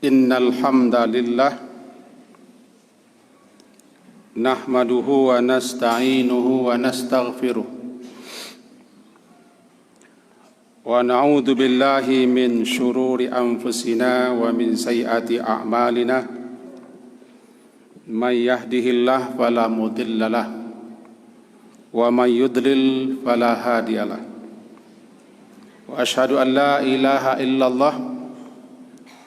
Innal hamdalillah nahmaduhu wa nasta'inuhu wa nastaghfiruh wa na'udzu billahi min shururi anfusina wa min sayyiati a'malina may yahdihillahu fala mudhillalah wa may yudlil fala hadiyalah wa asyhadu an la ilaha illallah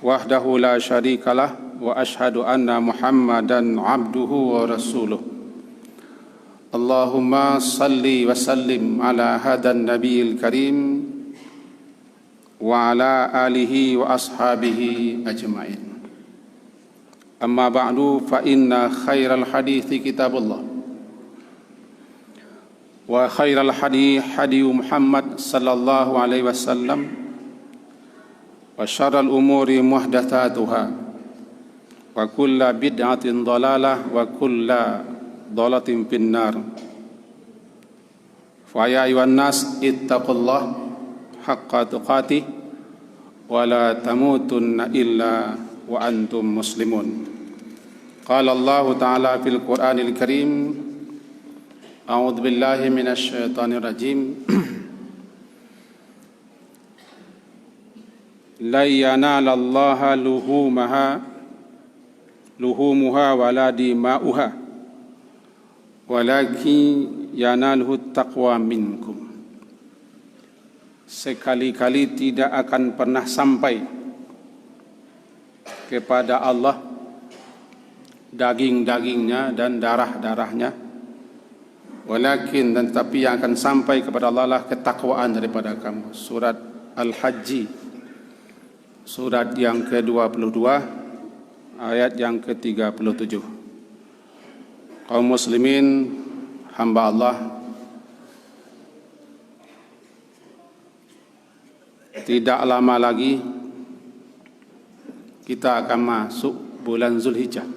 wahdahu la syarikalah wa asyhadu anna Muhammadan abduhu wa rasuluh. Allahumma salli wa sallim ala hadan nabiyil karim wa ala alihi wa ashabihi ajma'in. Amma ba'du fa inna khairal hadithi kitabullah wa khairal hadi Muhammad sallallahu alaihi wasallam wa syarrul umuri muhdatsatuha wa kullu bid'atin dhalalah wa kullu dhalalatin finnar. Fa ya ayyuhan nas ittaqullah haqqa tuqatih wa la tamutunna illa wa antum muslimun. Qala Allah ta'ala fil Qur'anil Karim, a'udzu billahi minasy syaithanir rajim. La yanalallaha luhumuha wala dima'uha walakin yanaluhu taqwa minkum. Sekali-kali tidak akan pernah sampai kepada Allah daging-dagingnya dan darah-darahnya, walakin dan tetapi yang akan sampai kepada Allah lah ketakwaan daripada kamu. Surat Al-Hajj surat yang ke-22 ayat yang ke-37. Kaum muslimin hamba Allah, tidak lama lagi kita akan masuk bulan Zulhijjah,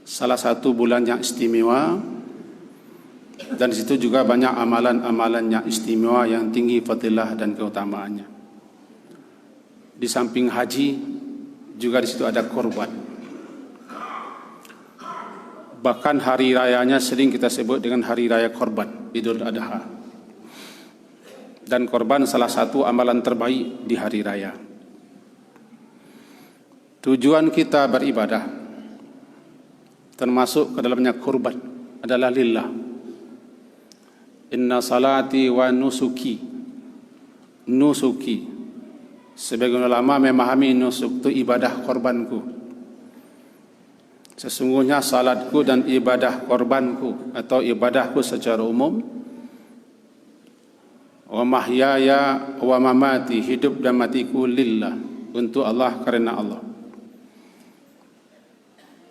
salah satu bulan yang istimewa, dan di situ juga banyak amalan-amalan yang istimewa yang tinggi fadilah dan keutamaannya. Di samping haji juga di situ ada korban. Bahkan hari rayanya sering kita sebut dengan hari raya korban, Idul Adha. Dan korban salah satu amalan terbaik di hari raya. Tujuan kita beribadah termasuk ke dalamnya korban adalah lillah. Inna salati wa nusuki. Sebagian ulama memahami nusuk itu ibadah korbanku. Sesungguhnya salatku dan ibadah korbanku atau ibadahku secara umum, wa mahyaya wa mamati, hidup dan matiku lillah, untuk Allah, karena Allah.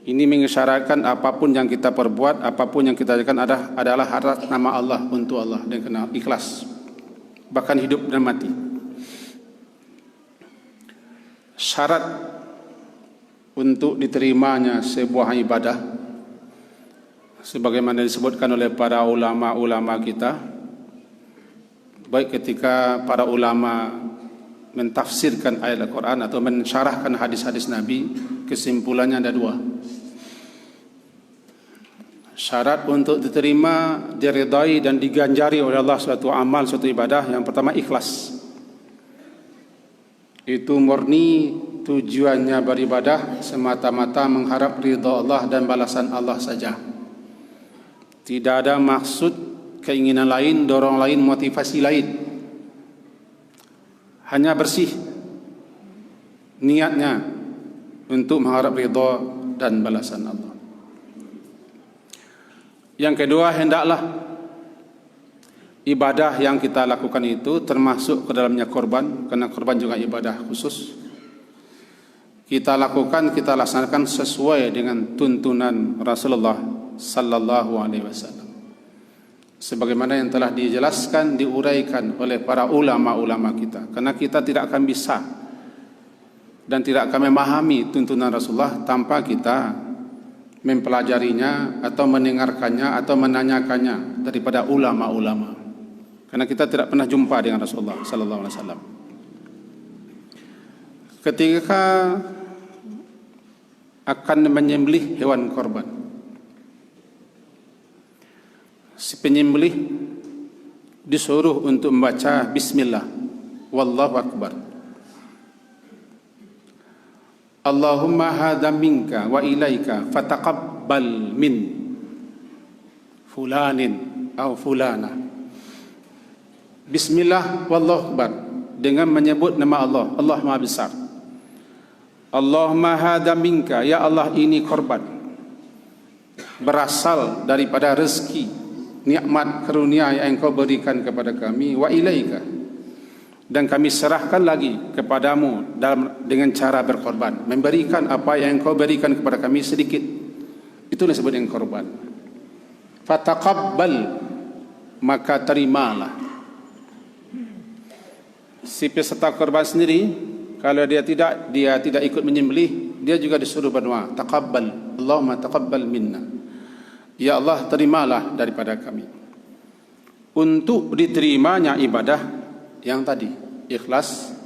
Ini mengisyaratkan apapun yang kita perbuat, apapun yang kita lakukan adalah atas nama Allah, untuk Allah, dan kena ikhlas, bahkan hidup dan mati. Syarat untuk diterimanya sebuah ibadah, sebagaimana disebutkan oleh para ulama-ulama kita, baik ketika para ulama mentafsirkan ayat Al-Quran atau mensyarahkan hadis-hadis Nabi, kesimpulannya ada dua. Syarat untuk diterima, diridai dan diganjari oleh Allah suatu amal, suatu ibadah, yang pertama ikhlas. Itu murni tujuannya beribadah semata-mata mengharap ridha Allah dan balasan Allah saja. Tidak ada maksud, keinginan lain, dorong lain, motivasi lain. Hanya bersih niatnya untuk mengharap ridha dan balasan Allah. Yang kedua, hendaklah ibadah yang kita lakukan itu termasuk ke dalamnya korban, karena korban juga ibadah khusus. Kita lakukan, kita laksanakan sesuai dengan tuntunan Rasulullah sallallahu alaihi wasallam, sebagaimana yang telah dijelaskan, diuraikan oleh para ulama-ulama kita. Karena kita tidak akan bisa dan tidak akan memahami tuntunan Rasulullah tanpa kita mempelajarinya atau mendengarkannya atau menanyakannya daripada ulama-ulama. Karena kita tidak pernah jumpa dengan Rasulullah sallallahu alaihi wasallam. ketika akan menyembelih hewan korban, si penyembelih disuruh untuk membaca bismillah, wallahu akbar, Allahumma hadza minka wa ilaika fataqabbal min fulanin atau fulana. Bismillah wallahu akbar, dengan menyebut nama Allah, Allah Maha Besar. Allahumma hadza minka, ya Allah ini korban berasal daripada rezeki, nikmat karunia yang Engkau berikan kepada kami, wa ilaika, dan kami serahkan lagi kepadamu dengan cara berkorban, memberikan apa yang Engkau berikan kepada kami sedikit, itu disebut dengan korban. Fataqabbal, maka terimalah. Si peserta korban sendiri, kalau dia tidak ikut menyembelih, dia juga disuruh berdoa, taqabbal, Allahumma taqabbal minna, ya Allah terimalah daripada kami. Untuk diterimanya ibadah yang tadi, ikhlas,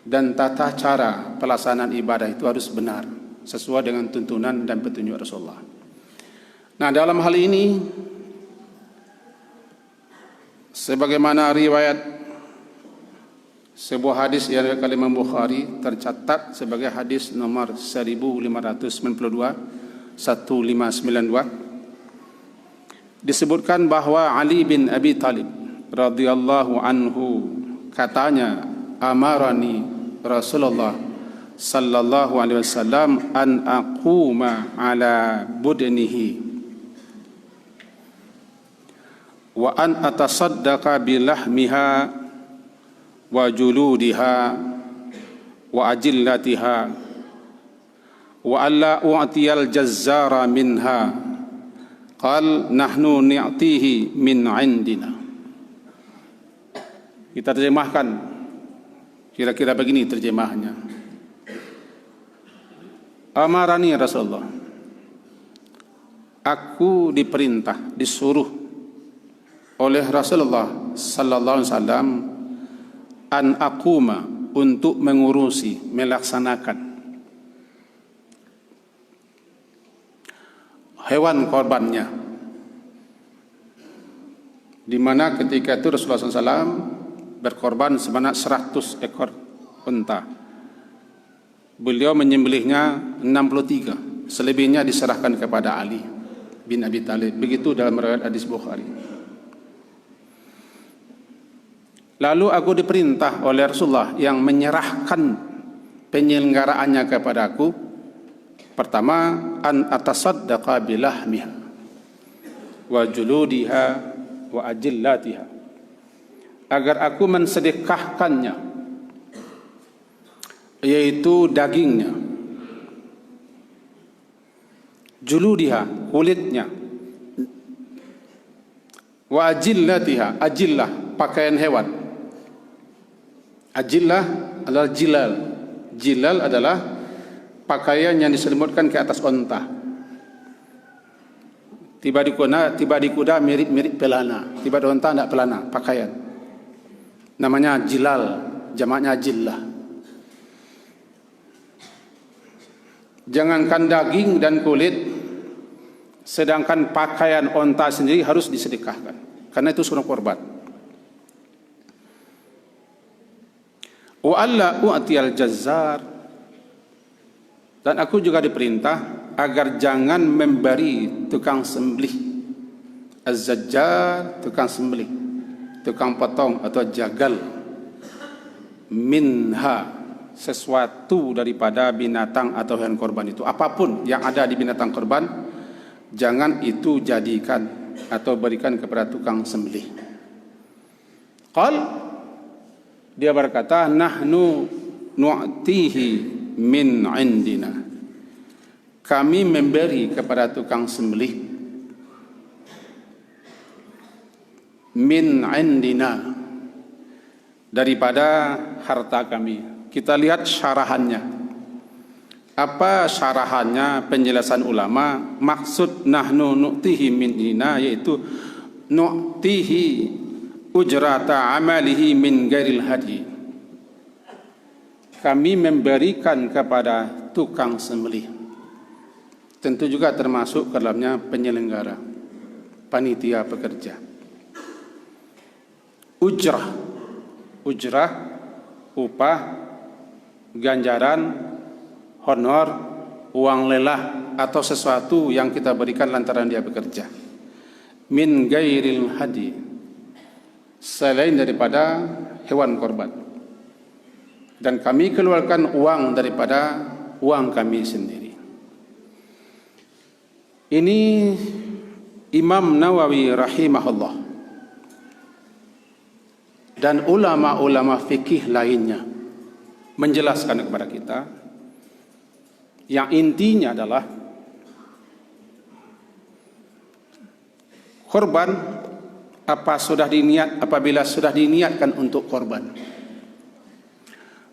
dan tata cara pelaksanaan ibadah itu harus benar, sesuai dengan tuntunan dan petunjuk Rasulullah. Nah, dalam hal ini, sebagaimana riwayat sebuah hadis yang dari Imam Bukhari tercatat sebagai hadis nomor 1592, 1592, disebutkan bahwa Ali bin Abi Talib radhiyallahu anhu katanya, amarani Rasulullah sallallahu alaihi wasallam an aquma ala budnihi wa an atasaddaqa bilahmiha wa juludiha wa ajillatiha wa alla u'tiyal jazzara minha, qal nahnu ni'tihi min 'indina. Kita terjemahkan kira-kira begini terjemahnya. Amarani Rasulullah, aku diperintah, disuruh oleh Rasulullah sallallahu alaihi wasallam an aquma, untuk mengurusi, melaksanakan hewan korbannya, di mana ketika itu Rasulullah SAW berkorban sebanyak 100 ekor unta. Beliau menyembelihnya 63, selebihnya diserahkan kepada Ali bin Abi Talib. Begitu dalam riwayat hadis Bukhari. Lalu aku diperintah oleh Rasulullah yang menyerahkan penyelenggaraannya kepadaku. Pertama, an atasaddaqa bilahmiha wa juludiha wa ajillatiha, agar aku mensedekahkannya, yaitu dagingnya, juludiha, kulitnya, wa ajillatiha, ajillah, pakaian hewan. Ajillah adalah jilal. Jilal adalah pakaian yang diselimutkan ke atas onta. Tiba di kuda mirip pelana, tiba di onta tidak pelana, pakaian. Namanya jilal, jamaknya jillah. Jangankan daging dan kulit, sedangkan pakaian onta sendiri harus disedekahkan, karena itu sunnah korban. Wa alla u'tiyal jazzar, dan aku juga diperintah agar jangan memberi tukang sembelih. Az-zajjar, tukang sembelih, tukang potong atau jagal, minha, sesuatu daripada binatang atau hewan korban itu, apapun yang ada di binatang korban, jangan itu jadikan atau berikan kepada tukang sembelih. Qal, dia berkata, nahnu nu'tihi min 'indina, kami memberi kepada tukang sembelih min 'indina, daripada harta kami. Kita lihat syarahannya. Apa syarahannya, penjelasan ulama? Maksud nahnu nu'tihi min 'indina yaitu nu'tihi ujrata amalihi min ghairil hadi, kami memberikan kepada tukang sembelih. Tentu juga termasuk ke dalamnya penyelenggara, panitia pekerja. Ujrah, upah, ganjaran, honor, uang lelah atau sesuatu yang kita berikan lantaran dia bekerja. Min gairil hadi, selain daripada hewan korban. Dan kami keluarkan uang daripada uang kami sendiri. Ini Imam Nawawi rahimahullah dan ulama-ulama fikih lainnya menjelaskan kepada kita yang intinya adalah korban apabila sudah diniatkan untuk korban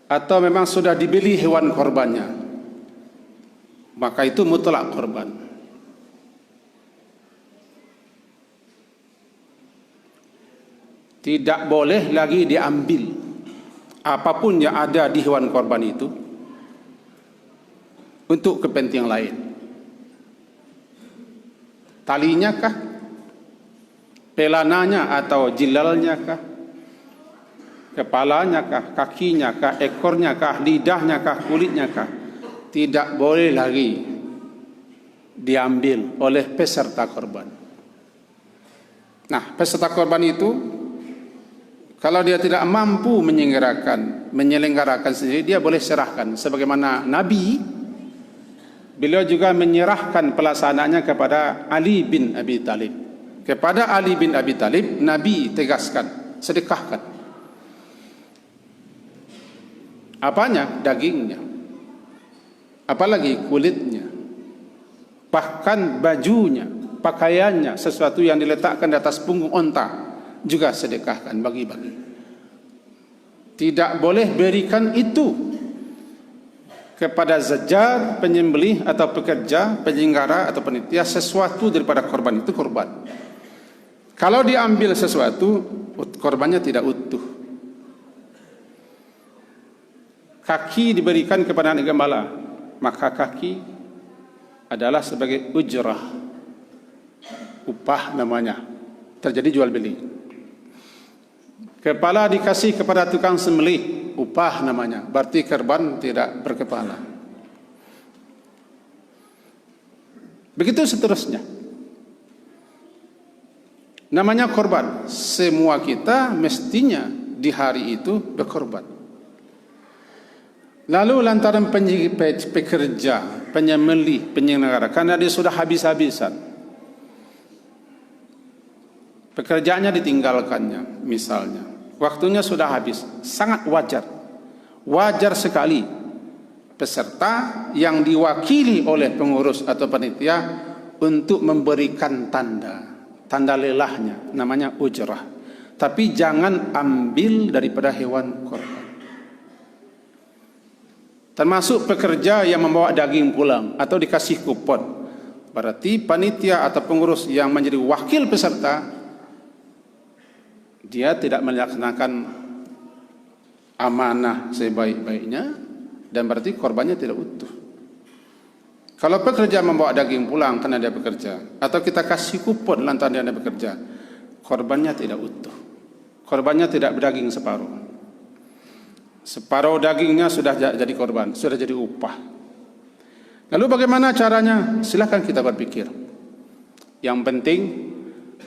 atau memang sudah dibeli hewan korbannya, maka itu mutlak korban. Tidak boleh lagi diambil apapun yang ada di hewan korban itu untuk kepentingan lain. Talinya kah? Pelananya atau jilalnya kah? Kepalanya kah? Kakinya kah? Ekornya kah? Lidahnya kah? Kulitnya kah? Tidak boleh lagi diambil oleh peserta korban. Nah, peserta korban itu kalau dia tidak mampu menyelenggarakan sendiri, dia boleh serahkan. Sebagaimana Nabi, beliau juga menyerahkan pelaksanaannya kepada Ali bin Abi Thalib. Kepada Ali bin Abi Thalib, Nabi tegaskan, sedekahkan. Apanya? Dagingnya. Apalagi kulitnya. Bahkan bajunya, pakaiannya, sesuatu yang diletakkan di atas punggung onta, juga sedekahkan, bagi-bagi. Tidak boleh berikan itu kepada zajar, penyembelih atau pekerja, penyelenggara atau panitia sesuatu daripada korban itu korban. Kalau diambil sesuatu, korbannya tidak utuh. Kaki diberikan kepada anak gembala, maka kaki adalah sebagai ujrah, upah namanya, terjadi jual beli. Kepala dikasih kepada tukang sembelih, upah namanya, berarti korban tidak berkepala. Begitu seterusnya. Namanya korban. Semua kita mestinya di hari itu berkorban. Lalu lantaran pekerja, penyembelih, penyelenggara, karena dia sudah habis-habisan, pekerjaannya ditinggalkannya, misalnya waktunya sudah habis, sangat wajar sekali peserta yang diwakili oleh pengurus atau panitia untuk memberikan tanda lelahnya, namanya ujrah. Tapi jangan ambil daripada hewan korban. Termasuk pekerja yang membawa daging pulang atau dikasih kupon, berarti panitia atau pengurus yang menjadi wakil peserta, dia tidak melaksanakan amanah sebaik-baiknya, dan berarti korbannya tidak utuh. Kalau pekerja membawa daging pulang karena dia bekerja, atau kita kasih kupon lantaran dia bekerja, korbannya tidak utuh. Korbannya tidak berdaging separuh. Separuh dagingnya sudah jadi korban, sudah jadi upah. Lalu bagaimana caranya? Silakan kita berpikir. Yang penting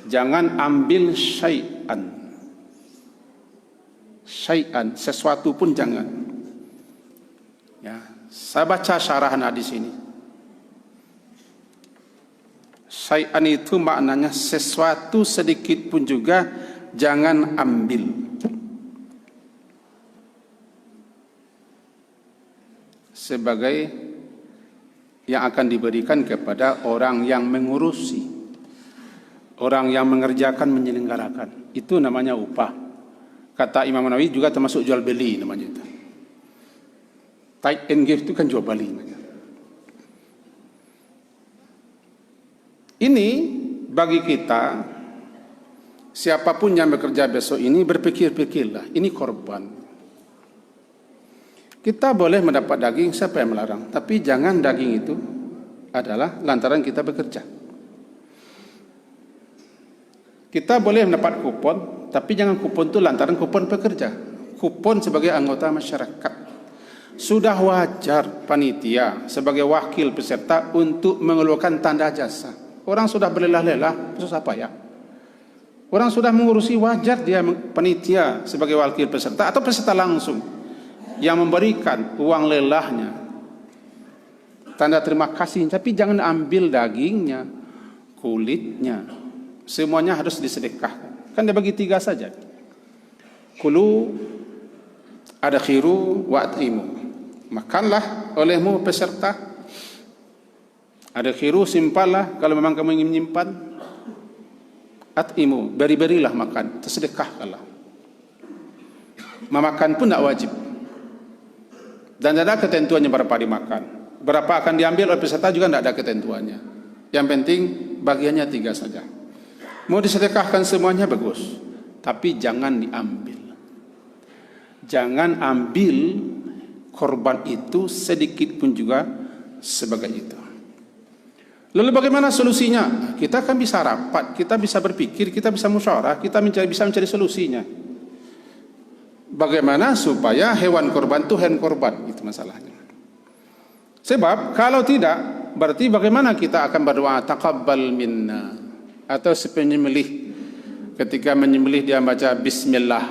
jangan ambil syai'an, sesuatu pun jangan. Ya, saya baca syarahan hadis ini. Syai'an itu maknanya sesuatu sedikit pun juga jangan ambil. Sebagai yang akan diberikan kepada orang yang mengurusi, orang yang mengerjakan, menyelenggarakan. Itu namanya upah. Kata Imam Nawawi juga termasuk jual beli namanya itu. Take and give itu kan jual beli namanya. Ini bagi kita, siapapun yang bekerja besok ini, berpikir-pikirlah, ini korban. Kita boleh mendapat daging, siapa yang melarang? Tapi jangan daging itu adalah lantaran kita bekerja. Kita boleh mendapat kupon, tapi jangan kupon itu lantaran kupon bekerja. Kupon sebagai anggota masyarakat. Sudah wajar panitia sebagai wakil peserta untuk mengeluarkan tanda jasa. Orang sudah berlelah-lelah, susah apa ya? Orang sudah mengurusi, wajar dia panitia sebagai wakil peserta atau peserta langsung yang memberikan uang lelahnya, tanda terima kasih. Tapi jangan ambil dagingnya, kulitnya, semuanya harus disedekahkan. Kan dia bagi 3 saja. Kulu, adkhiru, wa'timu. Makanlah olehmu peserta. Adkhiru, simpanlah kalau memang kamu ingin menyimpan. At'imu, beri-berilah makan, tersedekahkanlah. Memakan pun tidak wajib. Dan tidak ada ketentuannya berapa dimakan. Berapa akan diambil oleh peserta juga tidak ada ketentuannya. Yang penting bagiannya 3 saja. Mau disedekahkan semuanya bagus, tapi jangan diambil. Jangan ambil korban itu sedikit pun juga sebagai itu. Lalu bagaimana solusinya? Kita kan bisa rapat, kita bisa berpikir, kita bisa musyawarah, kita bisa mencari solusinya. Bagaimana supaya hewan korban itu hewan korban, itu masalahnya. Sebab kalau tidak, berarti bagaimana kita akan berdoa taqabbal minna, atau sepenyembelih ketika menyembelih dia baca bismillah,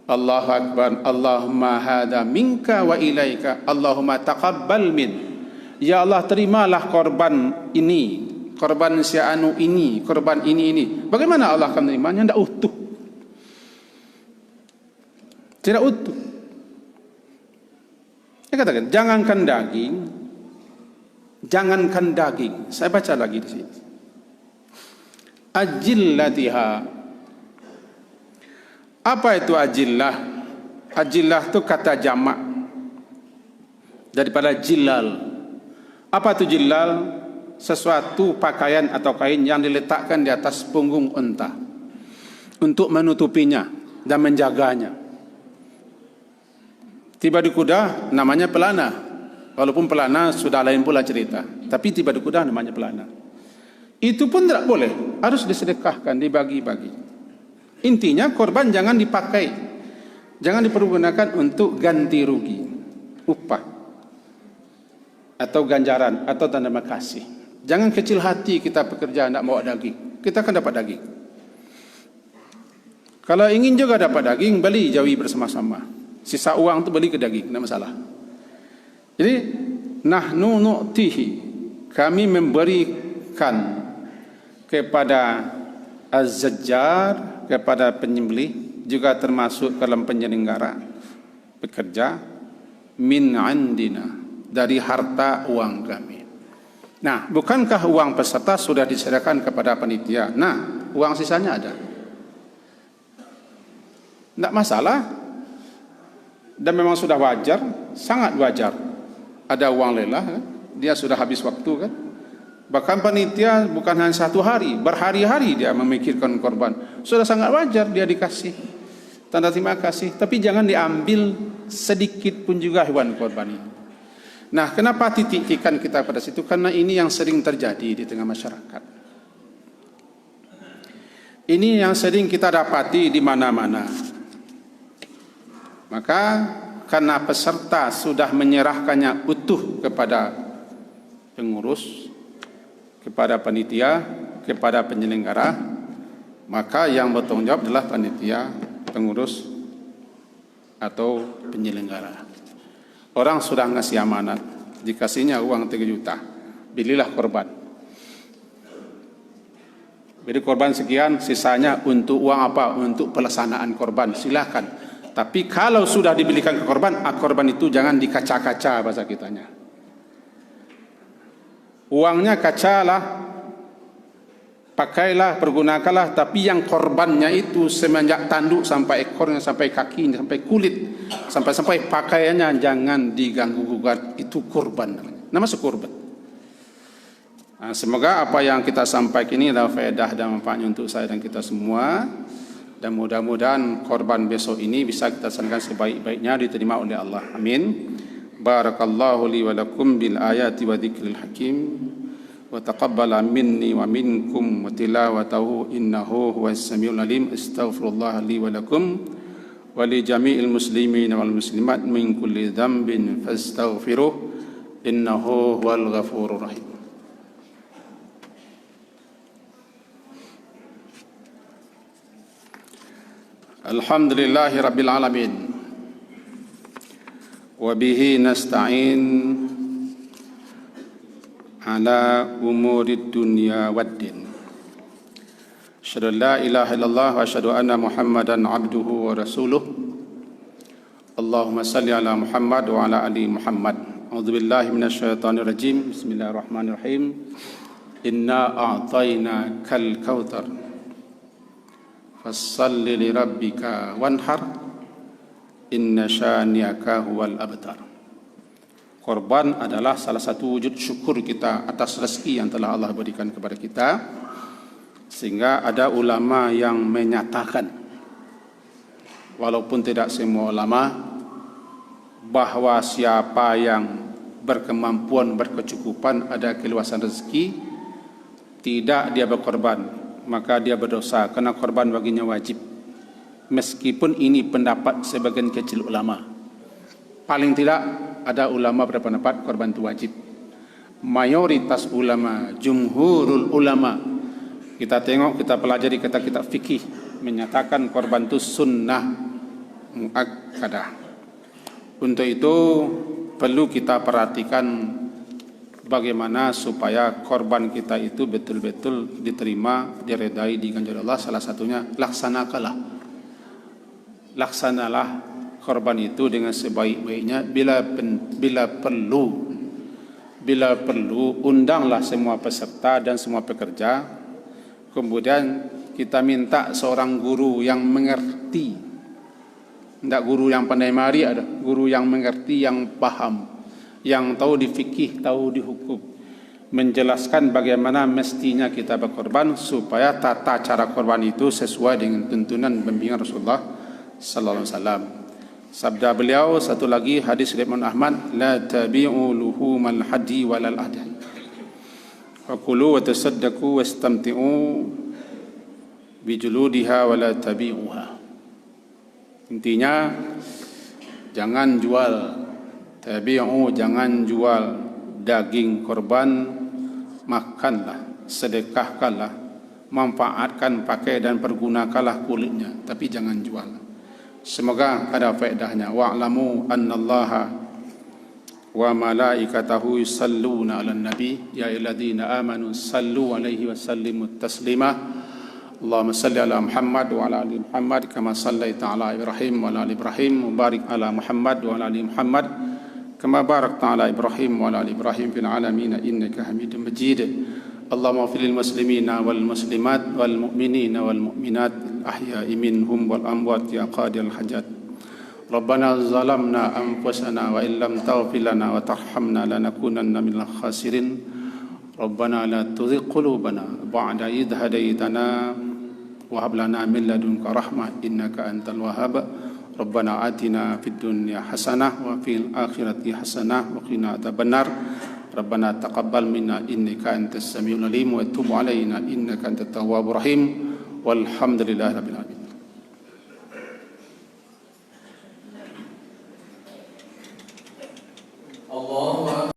Allahu akbar, Allahumma hadza minka wa ilaika, Allahumma taqabbal min. Ya Allah, terimalah korban ini, korban si anu ini, korban ini. Bagaimana Allah akan menerimanya? Tidak utuh. Tidak utuh. Saya katakan, jangankan daging. Saya baca lagi di sini. Ajillatiha. Apa itu ajillah? Ajillah itu kata jamak daripada jilal. Apa itu jilal? Sesuatu pakaian atau kain yang diletakkan di atas punggung unta untuk menutupinya dan menjaganya. Tiba di kuda namanya pelana. Walaupun pelana sudah lain pula cerita, tapi tiba di kuda namanya pelana. Itu pun tidak boleh, harus disedekahkan, dibagi-bagi. Intinya korban jangan dipakai, jangan dipergunakan untuk ganti rugi, upah atau ganjaran atau tanda makasih. Jangan kecil hati kita pekerja tidak mau daging, kita akan dapat daging. Kalau ingin juga dapat daging, beli jawi bersama-sama. Sisa uang itu beli ke daging, tidak masalah. Jadi nahnu nu'tihi, kami memberikan kepada az-zajjar, kepada penyembelih, juga termasuk dalam penyelenggara pekerja, min andina, dari harta uang kami. Nah, bukankah uang peserta sudah disediakan kepada panitia? Nah, uang sisanya ada, tidak masalah. Dan memang sudah wajar, sangat wajar. Ada uang lelah, kan? Dia sudah habis waktu, kan? Bahkan panitia bukan hanya 1 hari, berhari-hari dia memikirkan korban. Sudah sangat wajar dia dikasih tanda terima kasih. Tapi jangan diambil sedikit pun juga hewan korban ini. Nah, kenapa titik-tikan kita pada situ? Karena ini yang sering terjadi di tengah masyarakat. Ini yang sering kita dapati di mana-mana. Maka karena peserta sudah menyerahkannya utuh kepada pengurus, kepada panitia, kepada penyelenggara, maka yang bertanggung jawab adalah panitia, pengurus atau penyelenggara. Orang sudah ngasih amanat, dikasihnya uang 3 juta, belilah korban. Beli korban sekian, sisanya untuk uang apa? Untuk pelaksanaan korban, silakan. Tapi kalau sudah dibelikan ke korban, korban itu jangan dikaca-kaca bahasa kitanya. Uangnya kacalah, pakailah, pergunakanlah, tapi yang korbannya itu semenjak tanduk sampai ekornya, sampai kakinya, sampai kulit, sampai pakaiannya jangan diganggu-gugat. Itu korban namanya. Nama korban. Nah, semoga apa yang kita sampaikan ini adalah faedah dan manfaatnya untuk saya dan kita semua. Dan mudah-mudahan korban besok ini bisa kita laksanakan sebaik-baiknya, diterima oleh Allah. Amin. Barakallahu li wa lakum bil ayati wa dzikril hakim. Wa taqabbala minni wa minkum wa tilawatahu innahu huwas samiul alim. Astaghfirullah li wa lakum wa li jami'il muslimin wal muslimat min kulli dhanbin fastaghfiruh innahu huwal ghafurur rahim. Alhamdulillahi Rabbil Alamin. Wabihi nasta'in ala umuri dunya waddin. Asyhadu an la ilaha illallah wa asyhadu anna Muhammadan abduhu wa rasuluh. Allahumma salli ala Muhammad wa ala ali Muhammad. A'udzu billahi minasyaitonir rajim. Bismillahirrahmanirrahim. Inna a'tayna kal kautsar. Fassalli li rabbika wanhar inna syani'aka huwal abtar. Korban adalah salah satu wujud syukur kita atas rezeki yang telah Allah berikan kepada kita. Sehingga ada ulama yang menyatakan, walaupun tidak semua ulama, bahwa siapa yang berkemampuan, berkecukupan, ada keluasan rezeki, tidak dia berkorban, maka dia berdosa, karena korban baginya wajib. Meskipun ini pendapat sebagian kecil ulama, paling tidak ada ulama berpendapat korban itu wajib. Mayoritas ulama, jumhurul ulama, kita tengok, kita pelajari kitab-kitab fikih, menyatakan korban itu sunnah muakkadah. Untuk itu perlu kita perhatikan bagaimana supaya korban kita itu betul-betul diterima, diredai, diganjar Allah. Salah satunya laksanalah korban itu dengan sebaik-baiknya. Bila perlu undanglah semua peserta dan semua pekerja. Kemudian kita minta seorang guru yang mengerti, tidak guru yang pandai mari, ada guru yang mengerti, yang paham, yang tahu di fikih, tahu di hukum, menjelaskan bagaimana mestinya kita berkorban supaya tata cara korban itu sesuai dengan tuntunan bimbingan Rasulullah sallallahu alaihi wasallam. Sabda beliau satu lagi, hadis riwayat Imam Ahmad, la tabi'u luhumal hadi walal adhan. Wa kulu wa tasaddaqu wastamti'u bijuludiha wa la tabi'uha. Intinya jangan jual, tabi'u, jangan jual daging korban, makanlah, sedekahkanlah, manfaatkan, pakai dan pergunakanlah kulitnya, tapi jangan jual. Semoga ada faedahnya. Wa'lamu annallaha wa malaikatahu yusalluna 'alan nabi ya ayyuhalladzina amanu sallu 'alaihi wa sallimu taslima. Allahumma salli ala Muhammad wa ala ali Muhammad kama sallaita ala Ibrahim wa ala ali Ibrahim wa barik ala Muhammad wa ala ali Muhammad kama barakta ala Ibrahim wa ala ali Ibrahim fil alamin innaka Hamidum Majid. Allahumma ighfir lil muslimina wal muslimat wal mu'minina wal mu'minat ahya'i minhum wal amwat ya qadil hajat. Rabbana zalamna anfusana wa illam taghfir lana wa tarhamna lanakunanna minal khasirin. Rabbana la tuzigh qulubana ba'da idh hadaytana wa hab lana min ladunka rahmah innaka antal wahhab. Rabbana atina fid dunya hasanah wa fil akhirati hasanah wa qina adzabannar. Rabbana taqabbal minna innaka antas samiul alim wa tub alaina innaka antat tawwabur rahim. Walhamdulillahirabbil alamin.